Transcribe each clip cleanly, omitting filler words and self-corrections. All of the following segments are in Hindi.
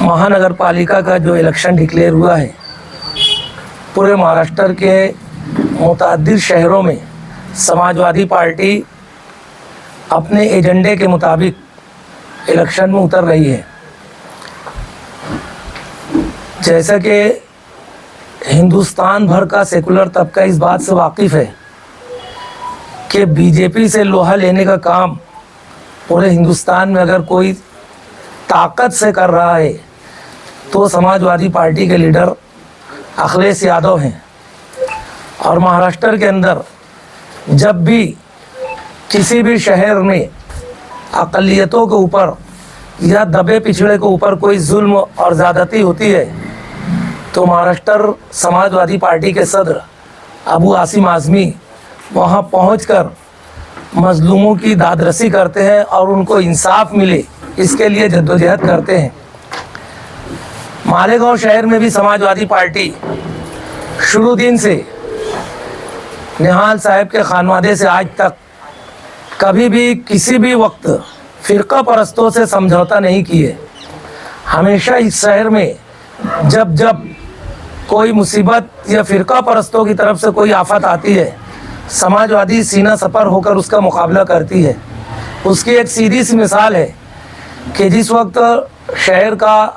महानगर पालिका का जो इलेक्शन डिक्लेयर हुआ है, पूरे महाराष्ट्र के मुतअद्दिद शहरों में समाजवादी पार्टी अपने एजेंडे के मुताबिक इलेक्शन में उतर रही है। जैसा कि हिंदुस्तान भर का सेकुलर तबका इस बात से वाकिफ़ है कि बीजेपी से लोहा लेने का काम पूरे हिंदुस्तान में अगर कोई ताकत से कर रहा है तो समाजवादी पार्टी के लीडर अखिलेश यादव हैं। और महाराष्ट्र के अंदर जब भी किसी भी शहर में अक़लियतों के ऊपर या दबे पिछड़े के ऊपर कोई जुल्म और ज़्यादती होती है तो महाराष्ट्र समाजवादी पार्टी के सदर अबू आसिम आज़मी वहाँ पहुंचकर मजलूमों की दादरसी करते हैं और उनको इंसाफ मिले इसके लिए जद्दोजहद करते हैं। मालेगांव शहर में भी समाजवादी पार्टी शुरू दिन से निहाल साहब के खानवादे से आज तक कभी भी किसी भी वक्त फ़िरका परस्तों से समझौता नहीं किए। हमेशा इस शहर में जब जब कोई मुसीबत या फ़िरका परस्तों की तरफ से कोई आफत आती है, समाजवादी सीना सपर होकर उसका मुकाबला करती है। उसकी एक सीधी सी मिसाल है कि जिस वक्त शहर का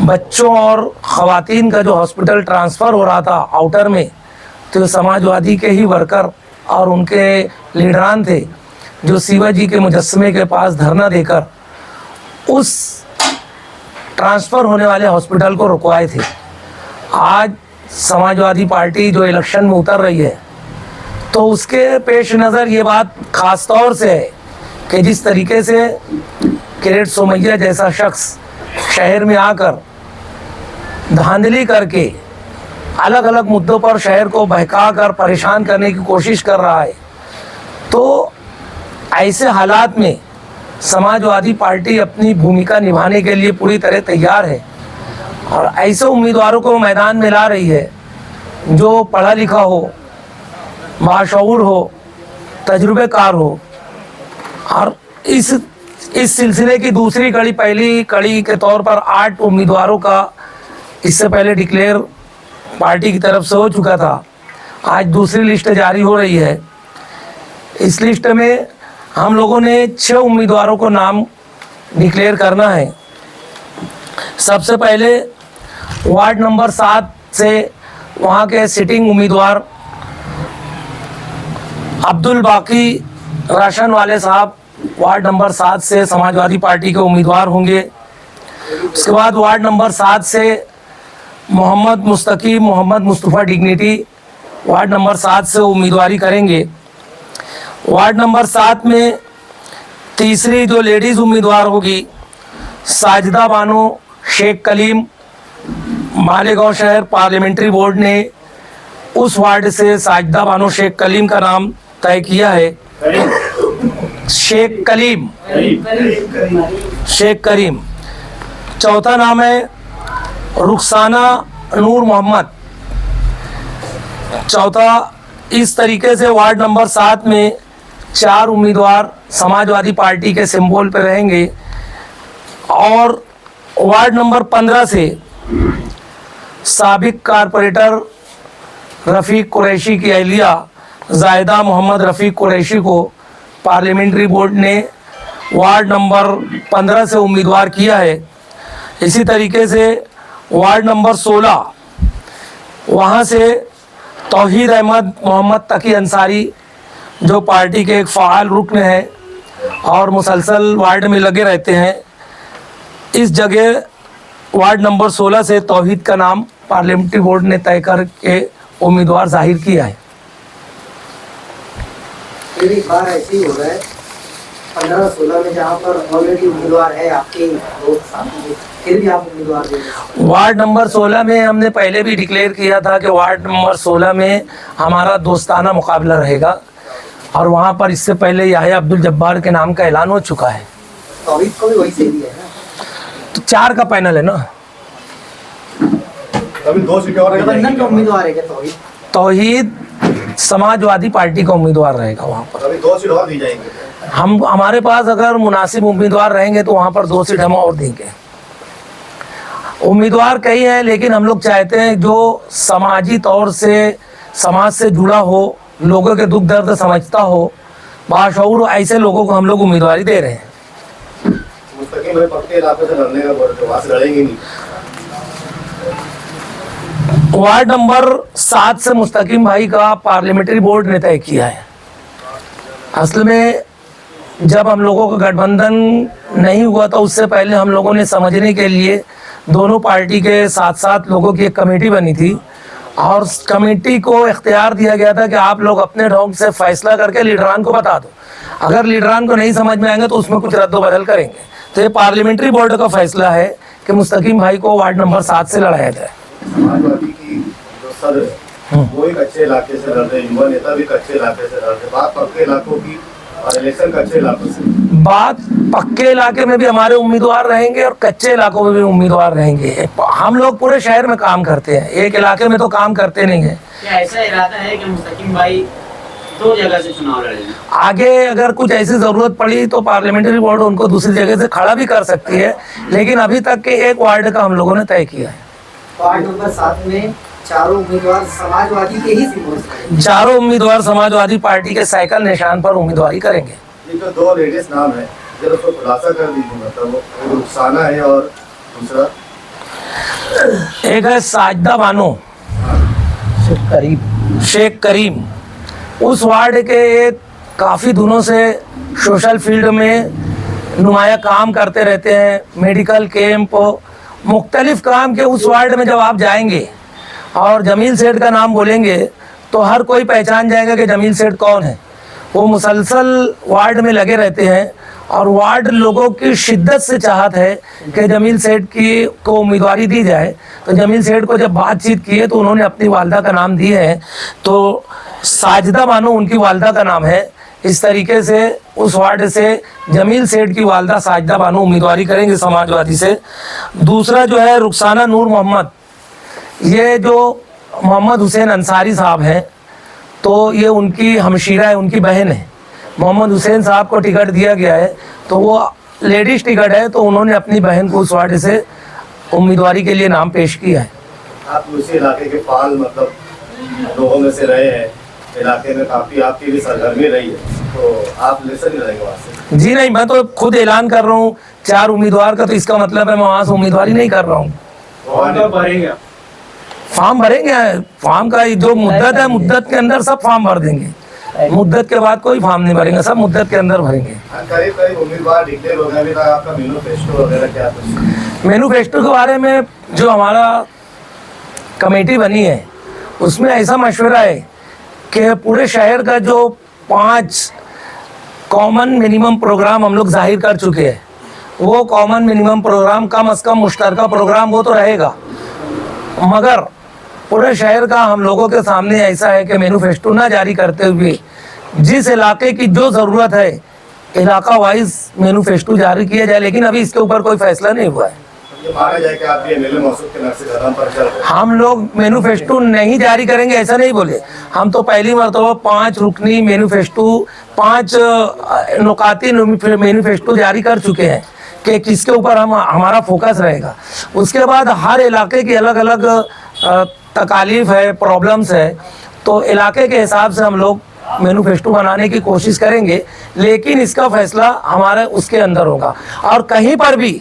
बच्चों और ख़वातीन का जो हॉस्पिटल ट्रांसफ़र हो रहा था आउटर में, तो समाजवादी के ही वर्कर और उनके लीडरान थे जो शिवाजी के मुजस्समे के पास धरना देकर उस ट्रांसफ़र होने वाले हॉस्पिटल को रुकवाए थे। आज समाजवादी पार्टी जो इलेक्शन में उतर रही है तो उसके पेश नज़र ये बात ख़ास तौर से है कि जिस तरीके से किरीट सोमैया जैसा शख्स शहर में आकर धांधली करके अलग अलग मुद्दों पर शहर को बहका कर परेशान करने की कोशिश कर रहा है, तो ऐसे हालात में समाजवादी पार्टी अपनी भूमिका निभाने के लिए पूरी तरह तैयार है और ऐसे उम्मीदवारों को मैदान में ला रही है जो पढ़ा लिखा हो, बाशऊर हो, तजुर्बेकार हो। और इस सिलसिले की दूसरी कड़ी पहली कड़ी के तौर पर 8 उम्मीदवारों का इससे पहले डिक्लेयर पार्टी की तरफ से हो चुका था। आज दूसरी लिस्ट जारी हो रही है। इस लिस्ट में हम लोगों ने 6 उम्मीदवारों को नाम डिक्लेयर करना है। सबसे पहले वार्ड नंबर 7 से वहाँ के सिटिंग उम्मीदवार अब्दुल बाकी राशन वाले साहब वार्ड नंबर 7 से समाजवादी पार्टी के उम्मीदवार होंगे। उसके बाद वार्ड नंबर 7 से मोहम्मद मुस्तकीम मोहम्मद मुस्तफ़ा डिग्निटी वार्ड नंबर 7 से उम्मीदवारी करेंगे। वार्ड नंबर 7 में तीसरी जो लेडीज़ उम्मीदवार होगी साजिदा बानो शेख कलीम, मालेगांव शहर पार्लियामेंट्री बोर्ड ने उस वार्ड से साजिदा बानो शेख कलीम का नाम तय किया है। शेख कलीम शेख करीम। चौथा नाम है रुखसाना नूर मोहम्मद। चौथा, इस तरीके से वार्ड नंबर 7 में 4 उम्मीदवार समाजवादी पार्टी के सिंबल पर रहेंगे। और वार्ड नंबर 15 से साबिक कारपोरेटर रफ़ीक कुरैशी की अहलिया जायदा मोहम्मद रफ़ीक कुरैशी को पार्लियामेंट्री बोर्ड ने वार्ड नंबर 15 से उम्मीदवार किया है। इसी तरीके से वार्ड नंबर 16 वहाँ से तौहीद अहमद मोहम्मद तकी अंसारी जो पार्टी के एक फ़ाल रुकन हैं और मुसलसल वार्ड में लगे रहते हैं, इस जगह वार्ड नंबर 16 से तौहीद का नाम पार्लियामेंट्री बोर्ड ने तय करके उम्मीदवार जाहिर किया है। एक बार ऐसे ही हो रहा है 15-16 में जहाँ पर ऑलरेडी उम्मीदवार है आपके फिर भी आप उम्मीदवार दे रहे हैं। वार्ड नंबर 16 में हमने पहले भी डिक्लेयर किया था कि वार्ड नंबर 16 में हमारा दोस्ताना मुकाबला रहेगा और वहाँ पर इससे पहले याह्या अब्दुल जब्बार के नाम का ऐलान हो चुका है। तौहीद को भी वही से दिया है ना, तो 4 का पैनल है ना। अभी 2 सीटें और गठबंधन का उम्मीदवार है क्या तौहीद? तौहीद समाजवादी पार्टी का उम्मीदवार रहेगा वहाँ पर। अभी 2 सीट और दी जाएंगी। हमारे पास अगर मुनासिब उम्मीदवार रहेंगे तो वहाँ पर 2 सीट हम और देंगे। उम्मीदवार कई हैं, लेकिन हम लोग चाहते हैं जो समाजी तौर से समाज से जुड़ा हो, लोगों के दुख दर्द समझता हो, बाशऊर, ऐसे लोगों को हम लोग उम्मीदवारी दे रहे हैं। मुस्तकिम भाई पक्के इलाके से लड़ने का बोल रहे थे, वहाँ से लड़ेंगे नहीं? वार्ड नंबर 7 से मुस्तकिम भाई का पार्लियामेंट्री बोर्ड ने तय किया है। असल में जब हम लोगों का गठबंधन नहीं हुआ तो उससे पहले हम लोगों ने समझने के लिए दोनों पार्टी के 7-7 लोगों की एक कमेटी बनी थी और उस कमेटी को इख्तियार दिया गया था कि आप लोग अपने ढंग से फैसला करके लीडरान को बता दो, अगर लीडरान को नहीं समझ में आएंगे तो उसमें कुछ रद्दोबदल करेंगे। तो ये पार्लियामेंट्री बोर्ड का फैसला है कि मुस्तकिम भाई को वार्ड नंबर 7 से लड़ाया जाए। समाजवादी की जो सदर है वो एक अच्छे इलाके से लड़ रहे, युवा नेता भी कच्चे इलाके से लड़ रहे, बात पक्के इलाकों की और इलेक्शन कच्चे इलाकों से। बात पक्के इलाके में भी हमारे उम्मीदवार रहेंगे और कच्चे इलाकों में भी उम्मीदवार रहेंगे। हम लोग पूरे शहर में काम करते हैं, एक इलाके में तो काम करते नहीं है। क्या ऐसा इरादा है कि मुस्तकिम भाई 2 जगह से चुनाव लड़ेंगे? आगे अगर कुछ ऐसी जरूरत पड़ी तो पार्लियामेंट्री बोर्ड उनको दूसरी जगह से खड़ा भी कर सकती है, लेकिन अभी तक के एक वार्ड का हम लोगों ने तय किया है। वार्ड नंबर 7 में चारों उम्मीदवार समाजवादी के ही सिंबल से हैं। चारों उम्मीदवार समाजवादी पार्टी के साइकिल निशान पर उम्मीदवारी करेंगे। ये जो 2 लेडीज नाम है जरा उसको खुलासा कर दीजिए, मतलब वो रुखसाना है और दूसरा एक है साजिदा बानो, शेख करीम, उस वार्ड के एक काफ़ी दिनों से सोशल फील्ड में नुमाया काम करते रहते हैं, मेडिकल कैंप, मुख्तलिफ काम के। उस वार्ड में जब आप जाएंगे और जमील सेठ का नाम बोलेंगे तो हर कोई पहचान जाएगा कि जमील सेठ कौन है। वो मुसलसल वार्ड में लगे रहते हैं और वार्ड लोगों की शिद्दत से चाहत है कि जमील सेठ की को उम्मीदवारी दी जाए। तो जमील सेठ को जब बातचीत की है तो उन्होंने अपनी वालदा का नाम दिए हैं, तो साजिदा बानो उनकी वालदा का नाम है। इस तरीके से उस वार्ड से जमील सेठ की वालदा साजिदा बानो उम्मीदवारी करेंगे समाजवादी से। दूसरा जो है रुखसाना नूर मोहम्मद, ये जो मोहम्मद हुसैन अंसारी साहब हैं, तो ये उनकी हमशीरा है, उनकी बहन है। मोहम्मद हुसैन साहब को टिकट दिया गया है, तो वो लेडीज़ टिकट है, तो उन्होंने अपनी बहन को उस वार्ड से उम्मीदवारी के लिए नाम पेश किया है। आप उसी इलाके के फाल मतलब लोगों में से रहे हैं, इलाके में काफ़ी आपकी भी सरगर्मी रही है, तो आप इलेक्शन नहीं लड़ेंगे वहाँ से? जी नहीं, मैं तो खुद ऐलान कर रहा हूँ 4 उम्मीदवार का, तो इसका मतलब है मैं वहाँ से उम्मीदवारी नहीं कर रहा हूँ। फॉर्म भरेंगे, फॉर्म का जो मुद्दत है, मुद्दत के अंदर सब फॉर्म भर देंगे। मुद्दत के बाद कोई फॉर्म नहीं भरेंगे, सब मुद्दत के अंदर भरेंगे। करीब करीब उम्मीदवार डिक्लेयर हो गए, अभी तक आपका मैनिफेस्टो वगैरह क्या कुछ? मैनिफेस्टो के बारे में जो हमारा कमेटी बनी है उसमें ऐसा मशवरा है कि पूरे शहर का जो 5 कॉमन मिनिमम प्रोग्राम हम लोग जाहिर कर चुके हैं, वो कॉमन मिनिमम प्रोग्राम कम से कम मुश्तरका प्रोग्राम वो तो रहेगा, मगर पूरे शहर का हम लोगों के सामने ऐसा है कि मैनिफेस्टो ना जारी करते हुए जिस इलाके की जो ज़रूरत है इलाका वाइज मैनिफेस्टो जारी किया जाए, लेकिन अभी इसके ऊपर कोई फैसला नहीं हुआ है। ये माना जाए कि आप ये एमएलए मौसूद के नक्शे कदम पर चल रहे हैं। हम लोग मैनिफेस्टो नहीं जारी करेंगे ऐसा नहीं बोले, हम तो पहली मरतबा 5 रुकनी मैनिफेस्टो, 5 नुकाती मैनिफेस्टो जारी कर चुके हैं कि किसके ऊपर हमारा फोकस रहेगा। उसके बाद हर इलाके की अलग अलग तकालीफ है, प्रॉब्लम्स है, तो इलाके के हिसाब से हम लोग मैनिफेस्टो बनाने की कोशिश करेंगे, लेकिन इसका फैसला हमारे उसके अंदर होगा। और कहीं पर भी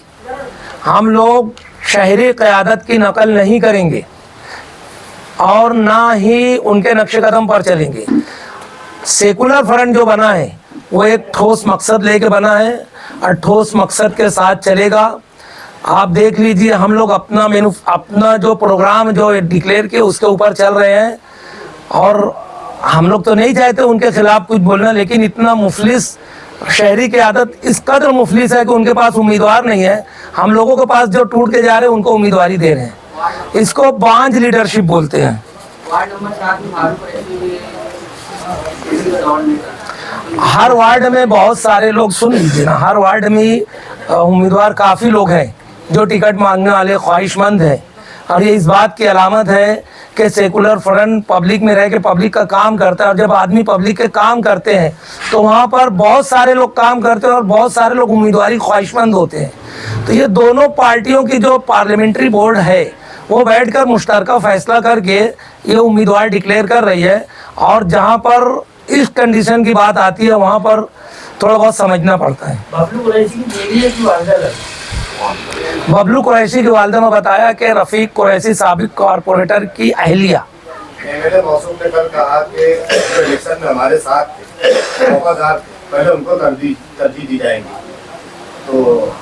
हम लोग शहरी क़यादत की नकल नहीं करेंगे और ना ही उनके नक्शे कदम पर चलेंगे। सेकुलर फ्रंट जो बना है वो एक ठोस मकसद लेके बना है और ठोस मकसद के साथ चलेगा। आप देख लीजिए, हम लोग अपना जो प्रोग्राम जो डिक्लेयर किए उसके ऊपर चल रहे हैं और हम लोग तो नहीं चाहते उनके खिलाफ कुछ बोलना, लेकिन इतना मुफलिस शहरी की आदत इस कदर मुफलिस है कि उनके पास उम्मीदवार नहीं है। हम लोगों के पास जो टूट के जा रहे हैं उनको उम्मीदवारी दे रहे हैं, इसको बांझ लीडरशिप बोलते हैं। वार्ड नंबर 7 में फारूक कुरैशी हर वार्ड में बहुत सारे लोग, सुन लीजिए ना, हर वार्ड में उम्मीदवार काफ़ी लोग हैं जो टिकट मांगने वाले ख्वाहिशमंद हैं, और ये इस बात की अलामत है कि सेकुलर फ्रंट पब्लिक में रह के पब्लिक का काम करता है, और जब आदमी पब्लिक के काम करते हैं तो वहाँ पर बहुत सारे लोग काम करते हैं और बहुत सारे लोग उम्मीदवारी ख्वाहिशमंद होते हैं। तो ये दोनों पार्टियों की जो पार्लियामेंट्री बोर्ड है वो बैठकर मुश्तरका फैसला करके ये उम्मीदवार डिक्लेयर कर रही है, और जहाँ पर इस कंडीशन की बात आती है वहाँ पर थोड़ा बहुत समझना पड़ता है। बबलू कुरैशी की बीवी है कि वालदा है? बबलू कुरैशी की वालदा में बताया कि रफ़ीक कुरैशी साबिक कॉरपोरेटर की अहलिया। एमएलए मौसूफ ने कल कहा कि इलेक्शन में हमारे साथ थे, वफादार थे, पहले उनको तरजीह दी जाएगी। तो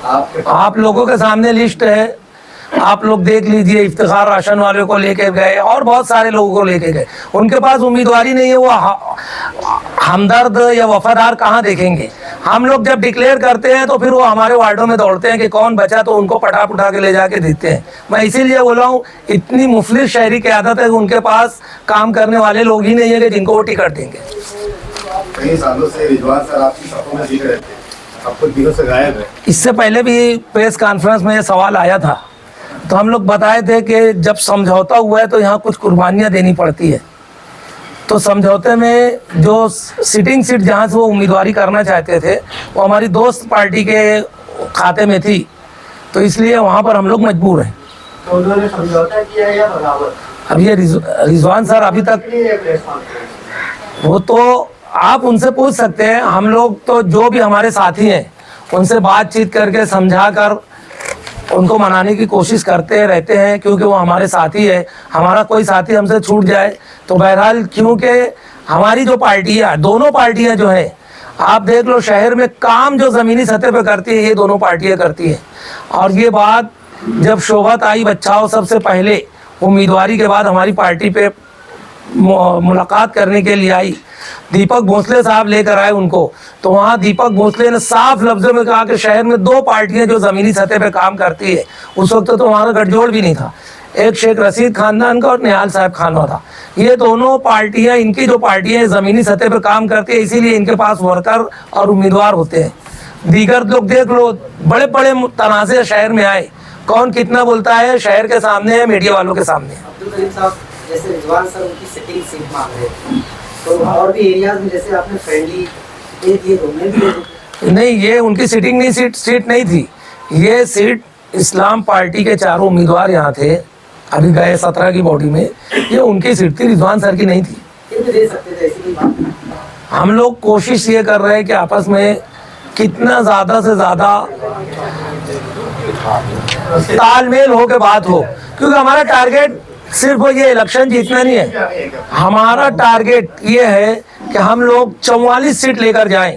आप लोगों के सामने लिस्ट है, आप लोग देख लीजिए। इफ्तिखार राशन वाले को लेके गए और बहुत सारे लोगों को लेके गए, उनके पास उम्मीदवारी नहीं है, वो हमदर्द या वफादार कहाँ देखेंगे। हम लोग जब डिक्लेयर करते हैं तो फिर वो हमारे वार्डों में दौड़ते हैं कि कौन बचा, तो उनको पटाप उठा के ले जाके देते हैं। मैं इसीलिए बोला हूँ, इतनी मुफलिस शहरी की आदत है कि उनके पास काम करने वाले लोग ही नहीं है कि जिनको वो टिकट देंगे। कई सालों से रिजवान सर आपकी सफों में दिख रहे थे, अब कुछ दिनों से गायब है। इससे पहले भी प्रेस कॉन्फ्रेंस में ये सवाल आया था, तो हम लोग बताए थे कि जब समझौता हुआ है तो यहाँ कुछ कुर्बानियाँ देनी पड़ती है। तो समझौते में जो सिटिंग सीट जहाँ से वो उम्मीदवारी करना चाहते थे वो हमारी दोस्त पार्टी के खाते में थी, तो इसलिए वहाँ पर हम लोग मजबूर हैं। तो उन्होंने समझौता किया है या बगावत? अब ये रिजवान सर अभी तक, वो तो आप उनसे पूछ सकते हैं। हम लोग तो जो भी हमारे साथी हैं उनसे बातचीत करके समझा कर उनको मनाने की कोशिश करते रहते हैं, क्योंकि वो हमारे साथी है। हमारा कोई साथी हमसे छूट जाए तो बहरहाल, क्योंकि हमारी जो पार्टियाँ, दोनों पार्टियाँ जो हैं, आप देख लो शहर में काम जो ज़मीनी सतह पे करती है ये दोनों पार्टियाँ करती हैं। और ये बात जब शोभत आई बच्चाओं सबसे पहले उम्मीदवारी के बाद हमारी पार्टी पे मुलाकात करने के लिए आई, दीपक भोसले साहब लेकर आए उनको, तो वहाँ दीपक भोसले ने साफ लफ्ज़ों में कहा कि शहर में दो पार्टियां जो ज़मीनी सतह पे काम करती है। उस वक्त तो वहाँ का गठजोड़ भी नहीं था, एक शेख रशीद खानदान का और निहाल साहब खानवा था। ये दोनों पार्टियां, इनकी जो पार्टियां ज़मीनी सतह पे काम करती है, इसीलिए इनके पास वर्कर और उम्मीदवार होते हैं। दीगर लोग देख लो, बड़े बड़े तनाज़े शहर में आए, कौन कितना बोलता है शहर के सामने है, मीडिया वालों के सामने। अब्दुल करीम साहब, जैसे रिजवान सर उनकी सिटिंग सीट मांग रहे थे, तो और भी एरियाज में जैसे आपने फ्रेंडली दे दिए तो उन्हें भी दे दो। नहीं, ये उनकी सीटिंग नहीं, सीट नहीं थी। ये सीट इस्लाम पार्टी के चारों उम्मीदवार यहाँ थे, अभी गए 17 की बॉडी में, ये उनकी सीट थी, रिजवान सर की नहीं थी। ये भी दे सकते थे, ऐसी कोई बात नहीं। हम लोग कोशिश ये कर रहे हैं कि आपस में कितना ज़्यादा से ज़्यादा तालमेल हो के बात हो, क्योंकि हमारा टारगेट सिर्फ ये इलेक्शन जीतना नहीं है। हमारा टारगेट ये है कि हम लोग 44 सीट लेकर जाएं,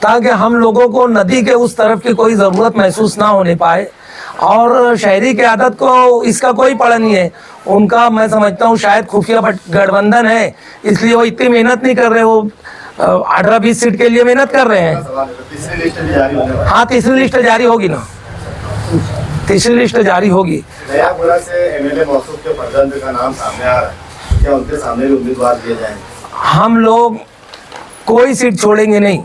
ताकि हम लोगों को नदी के उस तरफ की कोई ज़रूरत महसूस ना होने पाए। और शहरी की आदत को इसका कोई पड़ा नहीं है उनका। मैं समझता हूँ शायद खुफिया गठबंधन है, इसलिए वो इतनी मेहनत नहीं कर रहे। वो 18-20 सीट के लिए मेहनत कर रहे हैं। तीसरी लिस्ट भी जारी होने वाली है। हाँ, तीसरी लिस्ट जारी होगी ना, तीसरी लिस्ट जारी होगी। नयापुरा से एमएलए मौसूफ के फर्जंद का नाम सामने आ रहा है, क्या उनके सामने भी उम्मीदवार दिए जाएंगे? हम लोग कोई सीट छोड़ेंगे नहीं,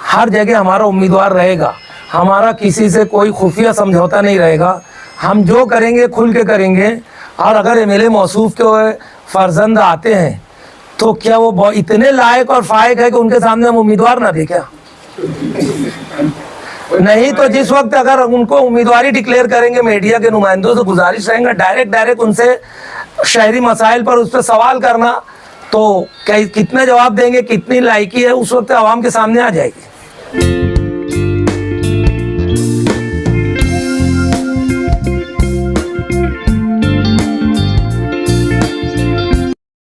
हर जगह हमारा उम्मीदवार रहेगा। हमारा किसी से कोई खुफिया समझौता नहीं रहेगा। हम जो करेंगे खुल के करेंगे। और अगर एमएलए मौसूफ के फर्जंद आते हैं तो क्या वो इतने लायक और फायक है कि उनके सामने हम उम्मीदवार ना दें क्या? नहीं तो जिस वक्त अगर उनको उम्मीदवारी डिक्लेयर करेंगे, मीडिया के नुमाइंदों से गुजारिश रहेगा डायरेक्ट उनसे शहरी मसाइल पर उस पर सवाल करना, तो क्या कितना जवाब देंगे, कितनी लायकी है, उस वक्त आवाम के सामने आ जाएगी।